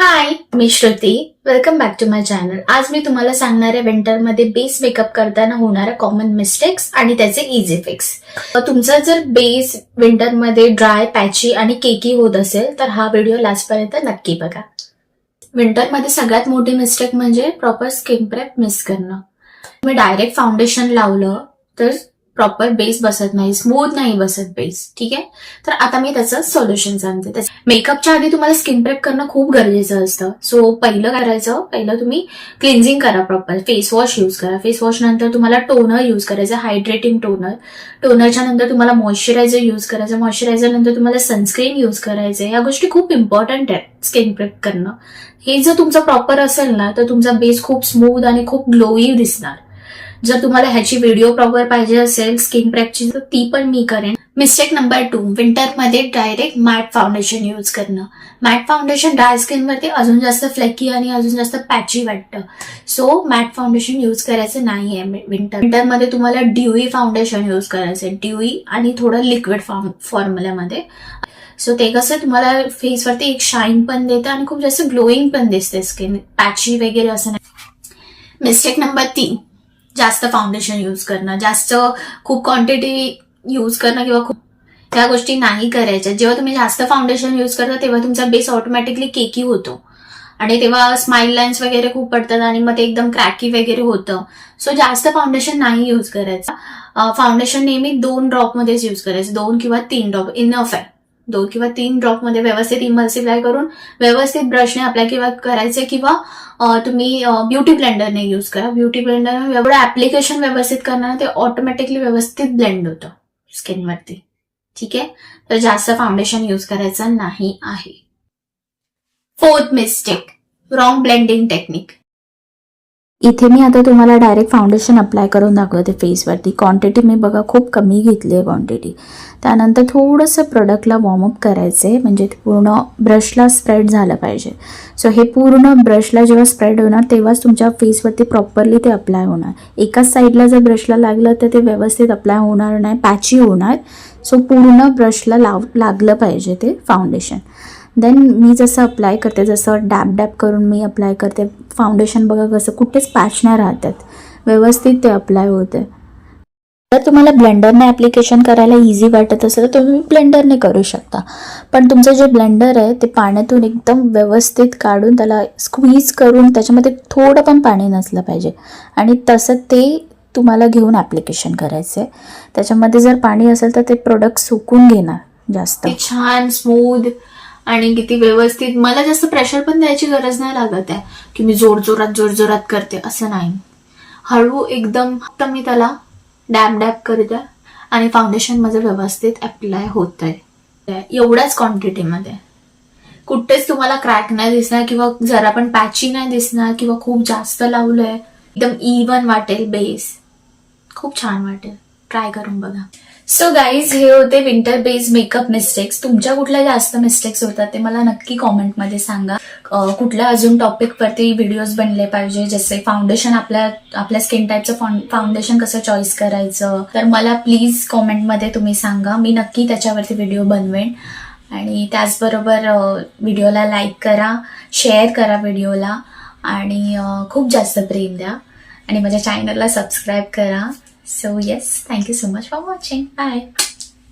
हाय, मी Shruti. Welcome back to my channel. आज मी तुम्हाला सांगणार आहे विंटरमध्ये बेस मेकअप करताना होणाऱ्या कॉमन मिस्टेक्स आणि त्याचे इझी फिक्स. तुमचा जर बेस विंटरमध्ये ड्राय, पॅची आणि केकी होत असेल तर हा व्हिडिओ लास्टपर्यंत नक्की बघा. विंटरमध्ये सगळ्यात मोठी मिस्टेक म्हणजे प्रॉपर स्किन प्रेप मिस करणं. तुम्ही डायरेक्ट फाउंडेशन लावलं तर प्रॉपर बेस बसत नाही, स्मूथ नाही बसत बेस. ठीक आहे, तर आता मी त्याचं सोल्युशन सांगते. मेकअपच्या आधी तुम्हाला स्किन प्रेप करणं खूप गरजेचं असतं. सो पहिलं तुम्ही क्लिन्झिंग करा, प्रॉपर फेस वॉश यूज करा. फेस वॉश नंतर तुम्हाला टोनर यूज करायचं, हायड्रेटिंग टोनर. टोनरच्या नंतर तुम्हाला मॉइश्चरायझर यूज करायचं. मॉइश्चरायझर नंतर तुम्हाला सनस्क्रीन यूज करायचे. या गोष्टी खूप इम्पॉर्टंट आहेत स्किन प्रेप करणं. हे जर तुमचं प्रॉपर असेल ना तर तुमचा बेस खूप स्मूथ आणि खूप ग्लोई दिसणार. जर तुम्हाला ह्याची व्हिडिओ प्रॉपर पाहिजे असेल स्किन प्रेपची तर ती पण मी करेन. मिस्टेक नंबर 2, विंटरमध्ये डायरेक्ट मॅट फाउंडेशन यूज करणं. मॅट फाउंडेशन ड्राय स्किनवरती अजून जास्त फ्लेकी आणि अजून जास्त पॅची वाटतं. सो मॅट फाउंडेशन यूज करायचं नाहीये विंटरमध्ये. तुम्हाला ड्यूई फाउंडेशन यूज करायचं, ड्यूई आणि थोडं लिक्विड फॉर्म्युल्यामध्ये. सो ते कसं तुम्हाला फेसवरती एक शाईन पण देतं आणि खूप जास्त ग्लोईंग पण दिसते स्किन, पॅची वगैरे असं नाही. मिस्टेक नंबर 3, जास्त फाउंडेशन यूज करणं. जास्त खूप क्वांटिटी यूज करणं किंवा खूप त्या गोष्टी नाही करायच्या. जेव्हा तुम्ही जास्त फाउंडेशन यूज करता तेव्हा तुमचा बेस ऑटोमॅटिकली केकी होतो आणि तेव्हा स्माइल लाईन्स वगैरे खूप पडतात आणि मग ते एकदम क्रॅकी वगैरे होतं. सो जास्त फाउंडेशन नाही यूज करायचं. फाउंडेशन नेहमी 2 ड्रॉपमध्येच यूज करायचं. 2 किंवा 3 ड्रॉप इनफ आहे. 2 किंवा 3 ड्रॉपमध्ये व्यवस्थित इमल्सिफाय करून व्यवस्थित ब्रशने अप्लाय करायचे किंवा तुम्ही ब्युटी ब्लेंडरने यूज करा. ब्युटी ब्लेंडर एवढं ऍप्लिकेशन व्यवस्थित करणार ते ऑटोमॅटिकली व्यवस्थित ब्लेंड होतं स्किनवरती. ठीक आहे, तर जास्त फाउंडेशन यूज करायचं नाही आहे. 4th mistake, wrong blending technique. इथे मी आता तुम्हाला डायरेक्ट फाउंडेशन अप्लाय करून दाखवते फेसवरती. क्वांटिटी मी बघा खूप कमी घेतली आहे क्वांटिटी. त्यानंतर थोडंसं प्रोडक्टला वॉर्मअप करायचं आहे, म्हणजे ते पूर्ण ब्रशला स्प्रेड झालं पाहिजे. सो हे पूर्ण ब्रशला जेव्हा स्प्रेड होणार तेव्हाच तुमच्या फेसवरती प्रॉपरली ते अप्लाय होणार. एकाच साईडला जर ब्रशला लागलं तर ते व्यवस्थित अप्लाय होणार नाही, पॅची होणार. सो पूर्ण ब्रशला लागलं पाहिजे ते फाउंडेशन. देन मी जसं अप्लाय करते, जसं डॅब करून मी अप्लाय करते फाउंडेशन. बघा कसं कुठेच पॅच नाही राहतात, व्यवस्थित ते अप्लाय होते. जर तुम्हाला ब्लेंडरने ॲप्लिकेशन करायला इझी वाटत असेल तर तुम्ही ब्लेंडरने करू शकता. पण तुमचं जे ब्लेंडर आहे ते पाण्यातून एकदम व्यवस्थित काढून त्याला स्क्वीज करून त्याच्यामध्ये थोडं पण पाणी नसलं पाहिजे आणि तसं ते तुम्हाला घेऊन ॲप्लिकेशन करायचं आहे. त्याच्यामध्ये जर पाणी असेल तर ते प्रोडक्ट सुकून घेणार जास्त. छान स्मूथ आणि किती व्यवस्थित. मला जास्त प्रेशर पण द्यायची गरज नाही लागत आहे की मी जोरजोरात करते, असं नाही. हळू एकदम फक्त मी त्याला डॅब करते आणि फाउंडेशन माझं व्यवस्थित अप्लाय होत आहे. एवढ्याच क्वांटिटीमध्ये. कुठेच तुम्हाला क्रॅक नाही दिसणार किंवा जरा पण पॅची नाही दिसणार किंवा खूप जास्त लावलंय. एकदम इव्हन वाटेल बेस, खूप छान वाटेल. ट्राय करून बघा. सो गाईज, हे होते विंटर बेस मेकअप मिस्टेक्स. तुमच्या कुठल्या जास्त मिस्टेक्स होतात ते मला नक्की कॉमेंटमध्ये सांगा. कुठल्या अजून टॉपिकवरती व्हिडिओज बनले पाहिजे, जसे फाउंडेशन, आपल्या स्किन टाईपचं फाउंडेशन कसं चॉईस करायचं, तर मला प्लीज कॉमेंटमध्ये तुम्ही सांगा. मी नक्की त्याच्यावरती व्हिडिओ बनवेन. आणि त्याचबरोबर व्हिडिओला लाईक करा, शेअर करा व्हिडिओला आणि खूप जास्त प्रेम द्या आणि माझ्या चॅनलला सबस्क्राईब करा. So yes, thank you so much for watching. Bye.